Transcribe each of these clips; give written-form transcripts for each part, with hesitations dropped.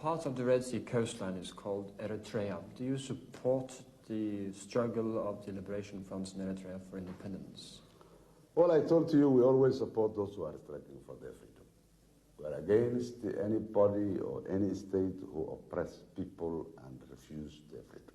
part of the Red Sea coastline is called Eritrea. Do you support the struggle of the Liberation Fronts in Eritrea for independence? Well, I told you we always support those who are struggling for their freedom. We are against anybody or any state who oppress people and refuse their freedom.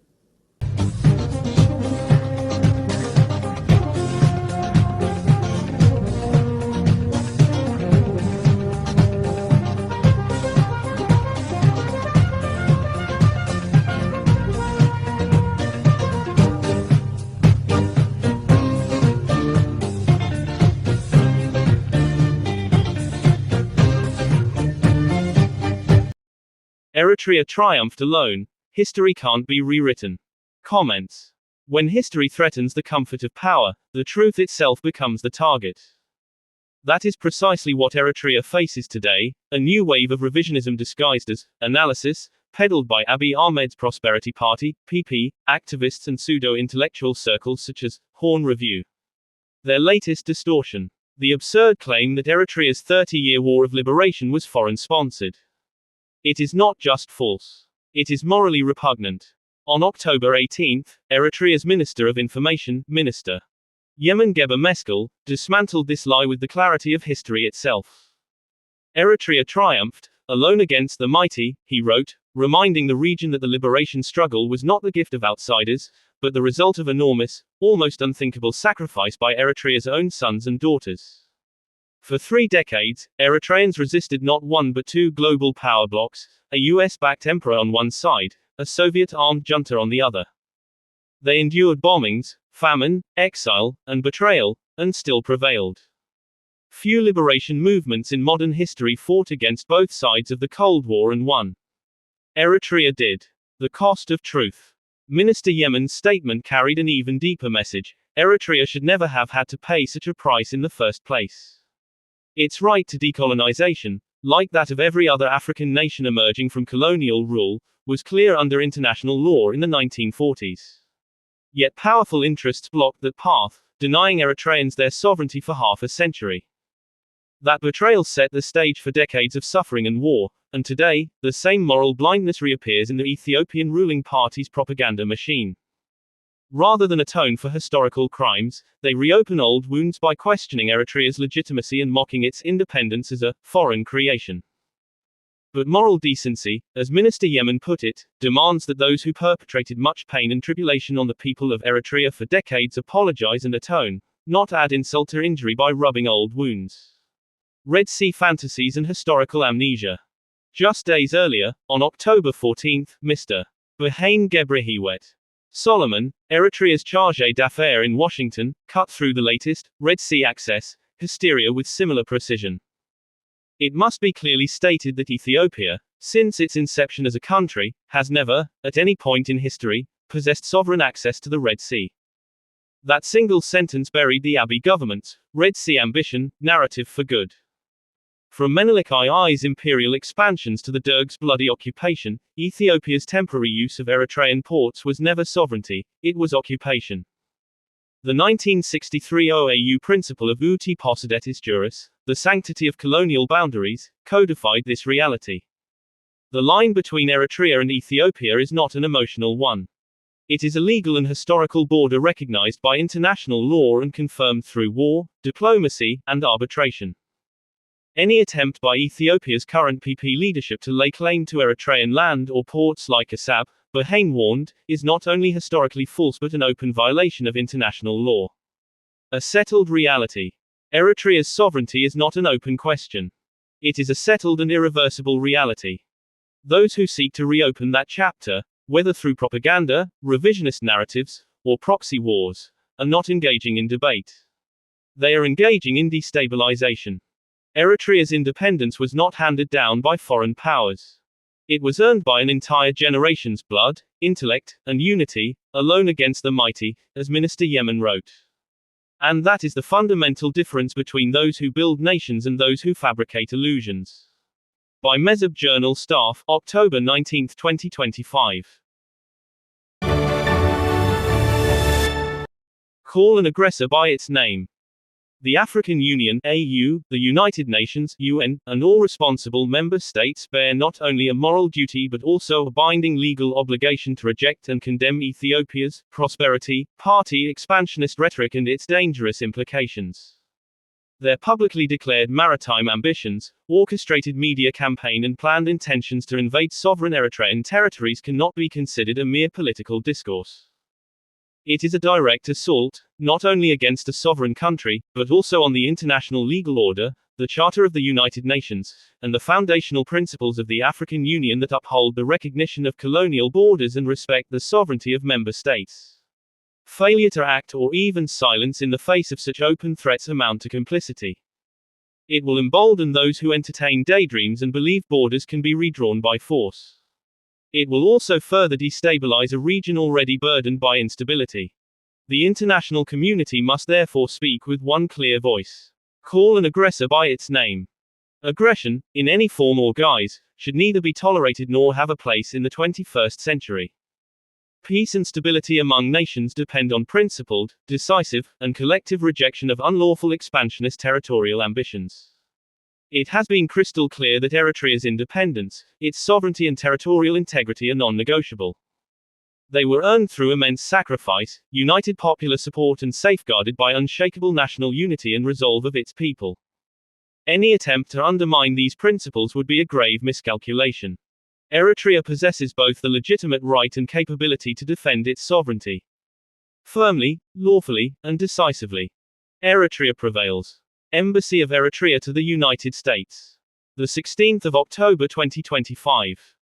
Eritrea triumphed alone. History can't be rewritten. Comments. When history threatens the comfort of power, the truth itself becomes the target. That is precisely what Eritrea faces today, a new wave of revisionism disguised as analysis, peddled by Abiy Ahmed's Prosperity Party, PP, activists and pseudo-intellectual circles such as Horn Review. Their latest distortion. The absurd claim that Eritrea's 30-year war of liberation was foreign-sponsored. It is not just false. It is morally repugnant. On October 18, Eritrea's Minister of Information, Minister Yemen Gebre Meskel, dismantled this lie with the clarity of history itself. Eritrea triumphed, alone against the mighty, he wrote, reminding the region that the liberation struggle was not the gift of outsiders, but the result of enormous, almost unthinkable sacrifice by Eritrea's own sons and daughters. For 3 decades, Eritreans resisted not one but 2 global power blocs, a US-backed emperor on one side, a Soviet-armed junta on the other. They endured bombings, famine, exile, and betrayal, and still prevailed. Few liberation movements in modern history fought against both sides of the Cold War and won. Eritrea did. The cost of truth. Minister Yemen's statement carried an even deeper message. Eritrea should never have had to pay such a price in the first place. Its right to decolonization, like that of every other African nation emerging from colonial rule, was clear under international law in the 1940s. Yet powerful interests blocked that path, denying Eritreans their sovereignty for half a century. That betrayal set the stage for decades of suffering and war, and today, the same moral blindness reappears in the Ethiopian ruling party's propaganda machine. Rather than atone for historical crimes, they reopen old wounds by questioning Eritrea's legitimacy and mocking its independence as a foreign creation. But moral decency, as Minister Yemen put it, demands that those who perpetrated much pain and tribulation on the people of Eritrea for decades apologize and atone, not add insult to injury by rubbing old wounds. Red Sea fantasies and historical amnesia. Just days earlier, on October 14, Mr. Berhane Gebrehiwet Solomon, Eritrea's charge d'affaires in Washington, cut through the latest Red Sea access hysteria with similar precision. It must be clearly stated that Ethiopia, since its inception as a country, has never, at any point in history, possessed sovereign access to the Red Sea. That single sentence buried the Abiy government's Red Sea ambition narrative for good. From Menelik II's imperial expansions to the Derg's bloody occupation, Ethiopia's temporary use of Eritrean ports was never sovereignty, it was occupation. The 1963 OAU principle of uti possidetis juris, the sanctity of colonial boundaries, codified this reality. The line between Eritrea and Ethiopia is not an emotional one. It is a legal and historical border recognized by international law and confirmed through war, diplomacy, and arbitration. Any attempt by Ethiopia's current PP leadership to lay claim to Eritrean land or ports like Assab, Berhane warned, is not only historically false but an open violation of international law. A settled reality. Eritrea's sovereignty is not an open question. It is a settled and irreversible reality. Those who seek to reopen that chapter, whether through propaganda, revisionist narratives, or proxy wars, are not engaging in debate. They are engaging in destabilization. Eritrea's independence was not handed down by foreign powers. It was earned by an entire generation's blood, intellect, and unity, alone against the mighty, as Minister Yemen wrote. And that is the fundamental difference between those who build nations and those who fabricate illusions. By Mezhab Journal Staff, October 19, 2025. Call an aggressor by its name. The African Union (AU), the United Nations (UN), and all responsible member states bear not only a moral duty but also a binding legal obligation to reject and condemn Ethiopia's prosperity party expansionist rhetoric and its dangerous implications. Their publicly declared maritime ambitions, orchestrated media campaign and planned intentions to invade sovereign Eritrean territories cannot be considered a mere political discourse. It is a direct assault, not only against a sovereign country, but also on the international legal order, the Charter of the United Nations, and the foundational principles of the African Union that uphold the recognition of colonial borders and respect the sovereignty of member states. Failure to act or even silence in the face of such open threats amount to complicity. It will embolden those who entertain daydreams and believe borders can be redrawn by force. It will also further destabilize a region already burdened by instability. The international community must therefore speak with one clear voice. Call an aggressor by its name. Aggression, in any form or guise, should neither be tolerated nor have a place in the 21st century. Peace and stability among nations depend on principled, decisive, and collective rejection of unlawful expansionist territorial ambitions. It has been crystal clear that Eritrea's independence, its sovereignty and territorial integrity are non-negotiable. They were earned through immense sacrifice, united popular support and safeguarded by unshakable national unity and resolve of its people. Any attempt to undermine these principles would be a grave miscalculation. Eritrea possesses both the legitimate right and capability to defend its sovereignty. Firmly, lawfully, and decisively. Eritrea prevails. Embassy of Eritrea to the United States. The 16th of October 2025.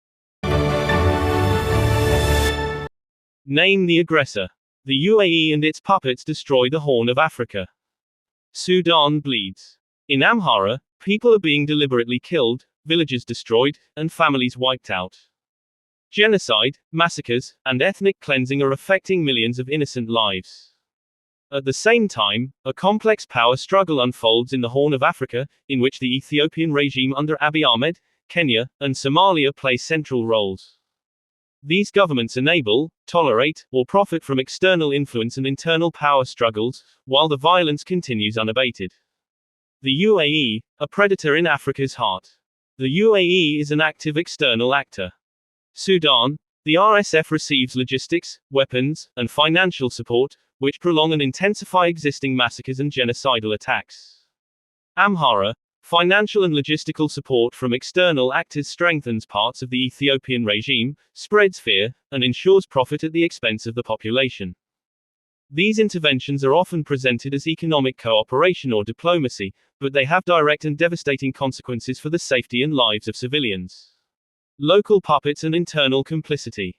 Name the aggressor. The UAE and its puppets destroy the Horn of Africa. Sudan bleeds. In Amhara, people are being deliberately killed, villages destroyed, and families wiped out. Genocide, massacres, and ethnic cleansing are affecting millions of innocent lives. At the same time, a complex power struggle unfolds in the Horn of Africa, in which the Ethiopian regime under Abiy Ahmed, Kenya, and Somalia play central roles. These governments enable, tolerate, or profit from external influence and internal power struggles, while the violence continues unabated. The UAE, a predator in Africa's heart. The UAE is an active external actor. Sudan, the RSF receives logistics, weapons, and financial support, which prolong and intensify existing massacres and genocidal attacks. Amhara, financial and logistical support from external actors strengthens parts of the Ethiopian regime, spreads fear, and ensures profit at the expense of the population. These interventions are often presented as economic cooperation or diplomacy, but they have direct and devastating consequences for the safety and lives of civilians. Local puppets and internal complicity.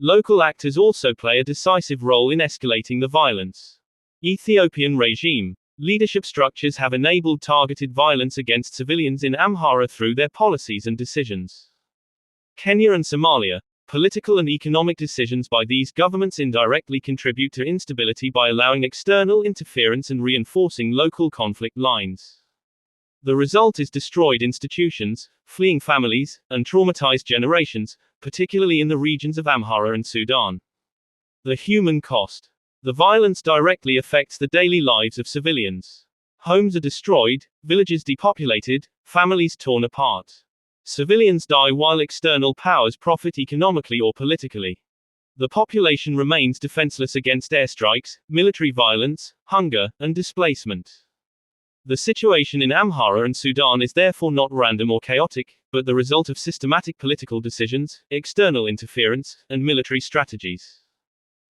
Local actors also play a decisive role in escalating the violence. Ethiopian regime. Leadership structures have enabled targeted violence against civilians in Amhara through their policies and decisions. Kenya and Somalia. Political and economic decisions by these governments indirectly contribute to instability by allowing external interference and reinforcing local conflict lines. The result is destroyed institutions, fleeing families, and traumatized generations, particularly in the regions of Amhara and Sudan. The human cost. The violence directly affects the daily lives of civilians. Homes are destroyed, villages depopulated, families torn apart. Civilians die while external powers profit economically or politically. The population remains defenseless against airstrikes, military violence, hunger, and displacement. The situation in Amhara and Sudan is therefore not random or chaotic, but the result of systematic political decisions, external interference, and military strategies.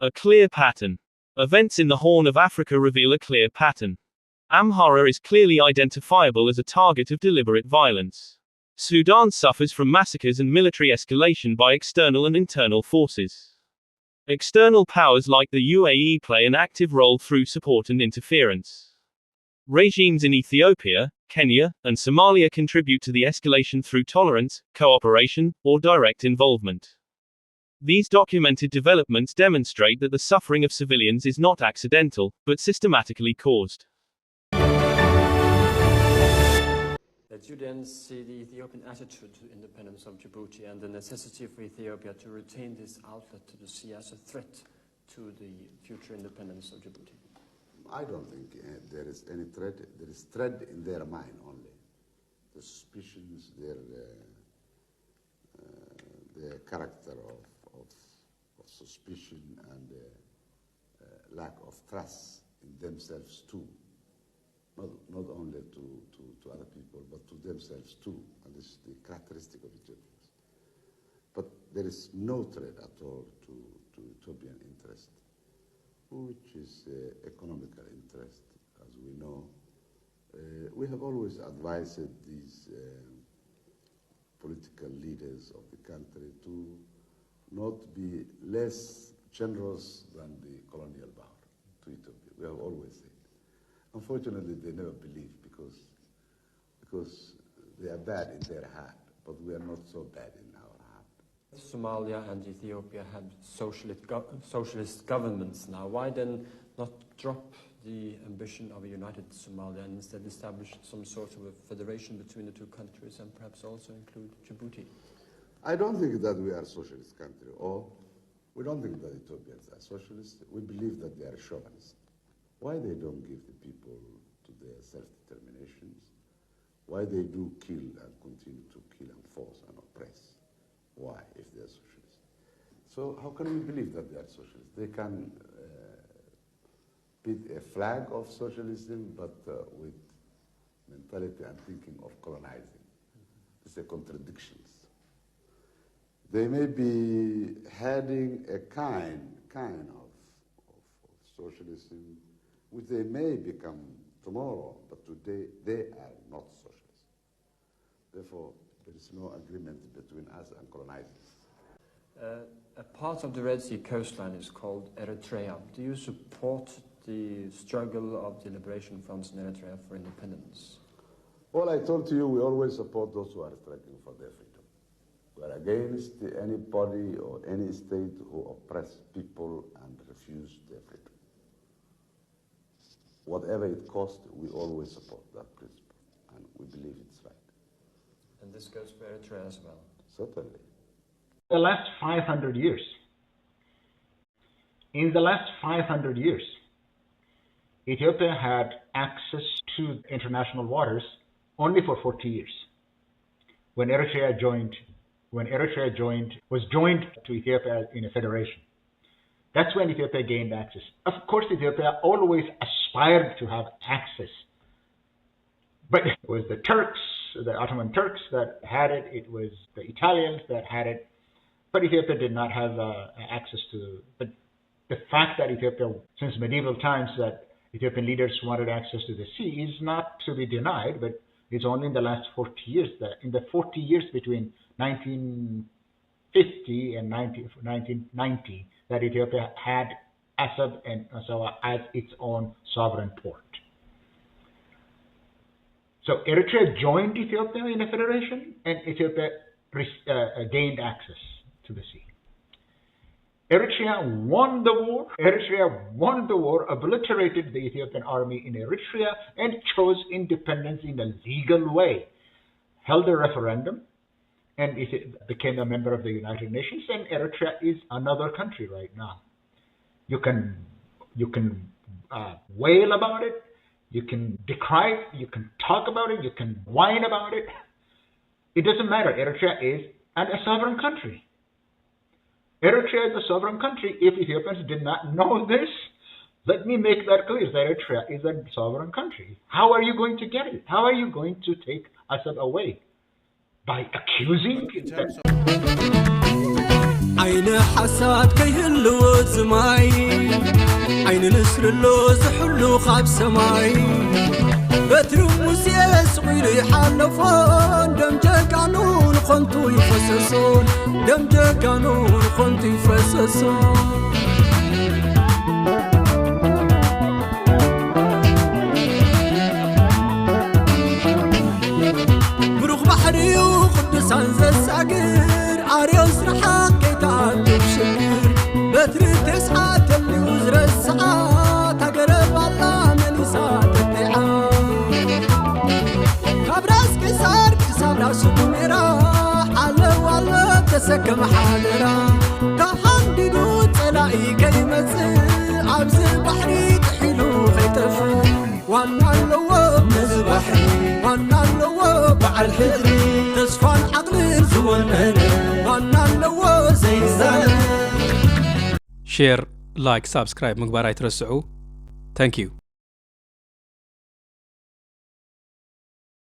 A clear pattern. Events in the Horn of Africa reveal a clear pattern. Amhara is clearly identifiable as a target of deliberate violence. Sudan suffers from massacres and military escalation by external and internal forces. External powers like the UAE play an active role through support and interference. Regimes in Ethiopia, Kenya, and Somalia contribute to the escalation through tolerance, cooperation, or direct involvement. These documented developments demonstrate that the suffering of civilians is not accidental, but systematically caused. That you then see the Ethiopian attitude to independence of Djibouti and the necessity for Ethiopia to retain this outlet to the sea as a threat to the future independence of Djibouti? I don't think there is any threat. There is threat in their mind only. The suspicions, their character of suspicion and lack of trust in themselves too. Not only to other people, but to themselves too. And this is the characteristic of Ethiopians. But there is no threat at all to Ethiopian interest, which is economical interest, as we know. We have always advised these political leaders of the country to not be less generous than the colonial power to Ethiopia. We have always said. Unfortunately, they never believe because they are bad in their heart, but we are not so bad in our heart. Somalia and Ethiopia have socialist governments now. Why then not drop the ambition of a united Somalia and instead establish some sort of a federation between the two countries and perhaps also include Djibouti? I don't think that we are a socialist country, or we don't think that Ethiopians are socialists. We believe that they are chauvinists. Why they don't give the people to their self-determinations? Why they do kill and continue to kill and force and oppress? Why, if they are socialists? So how can we believe that they are socialists? They can beat a flag of socialism, but with mentality and thinking of colonizing. It's a contradictions. They may be heading a kind of socialism, which they may become tomorrow, but today they are not socialists. Therefore, there is no agreement between us and colonizers. A part of the Red Sea coastline is called Eritrea. Do you support the struggle of the liberation fronts in Eritrea for independence? Well, I told you, we always support those who are struggling for their freedom. We are against anybody or any state who oppress people and refuse their freedom. Whatever it costs, we always support that principle, and we believe it's right. And this goes for Eritrea as well? Certainly. The last 500 years. In the last 500 years, Ethiopia had access to international waters only for 40 years. When Eritrea was joined to Ethiopia in a federation. That's when Ethiopia gained access. Of course, Ethiopia always aspired to have access. But it was the Turks, the Ottoman Turks that had it. It was the Italians that had it. But Ethiopia did not have access to. But the fact that Ethiopia, since medieval times, that Ethiopian leaders wanted access to the sea is not to be denied, but it's only in the last 40 years that in the 40 years between 1950 and 1990 that Ethiopia had Assab and Assawa as its own sovereign port. So Eritrea joined Ethiopia in a federation, and Ethiopia gained access to the sea. Eritrea won the war, obliterated the Ethiopian army in Eritrea, and chose independence in a legal way. Held a referendum, and it became a member of the United Nations, and Eritrea is another country right now. You can wail about it, you can decry it, you can talk about it, you can whine about it. It doesn't matter. Eritrea is a sovereign country. Eritrea is a sovereign country. If Ethiopians did not know this, let me make that clear, that Eritrea is a sovereign country. How are you going to get it? How are you going to take Assad away? By accusing عين حساد كيهلو زماي عين نسر اللو زحلو خاب سماي بترو موسى صغير حلفون دمجة قانون خنتو يفسسون دمجة قانون خنتو يفسسون بروخ بحري وقدسان زساقر عريوز رحاق كيتان تبشكر بتر تسعات اللي وزر الساعات اقرب الله مليسات الدعاء كابراس كسار كساب راسو بميرا على والله تسكم حالرا كحمد دود سلائي كلمة عبز البحري تحيلو خير ዘይጠፍእ ዋና ኣለዎ መዝባሕሪ ዋና ኣለዎ በዓል ሕድሪ ተስፋን ዓቕልን ዝወነነ ዋና ኣለዎ ዘይዛነ ሼር ላይክ ሳብስክራይብ ምግባር ኣይትረስዑ ታንክ ዩ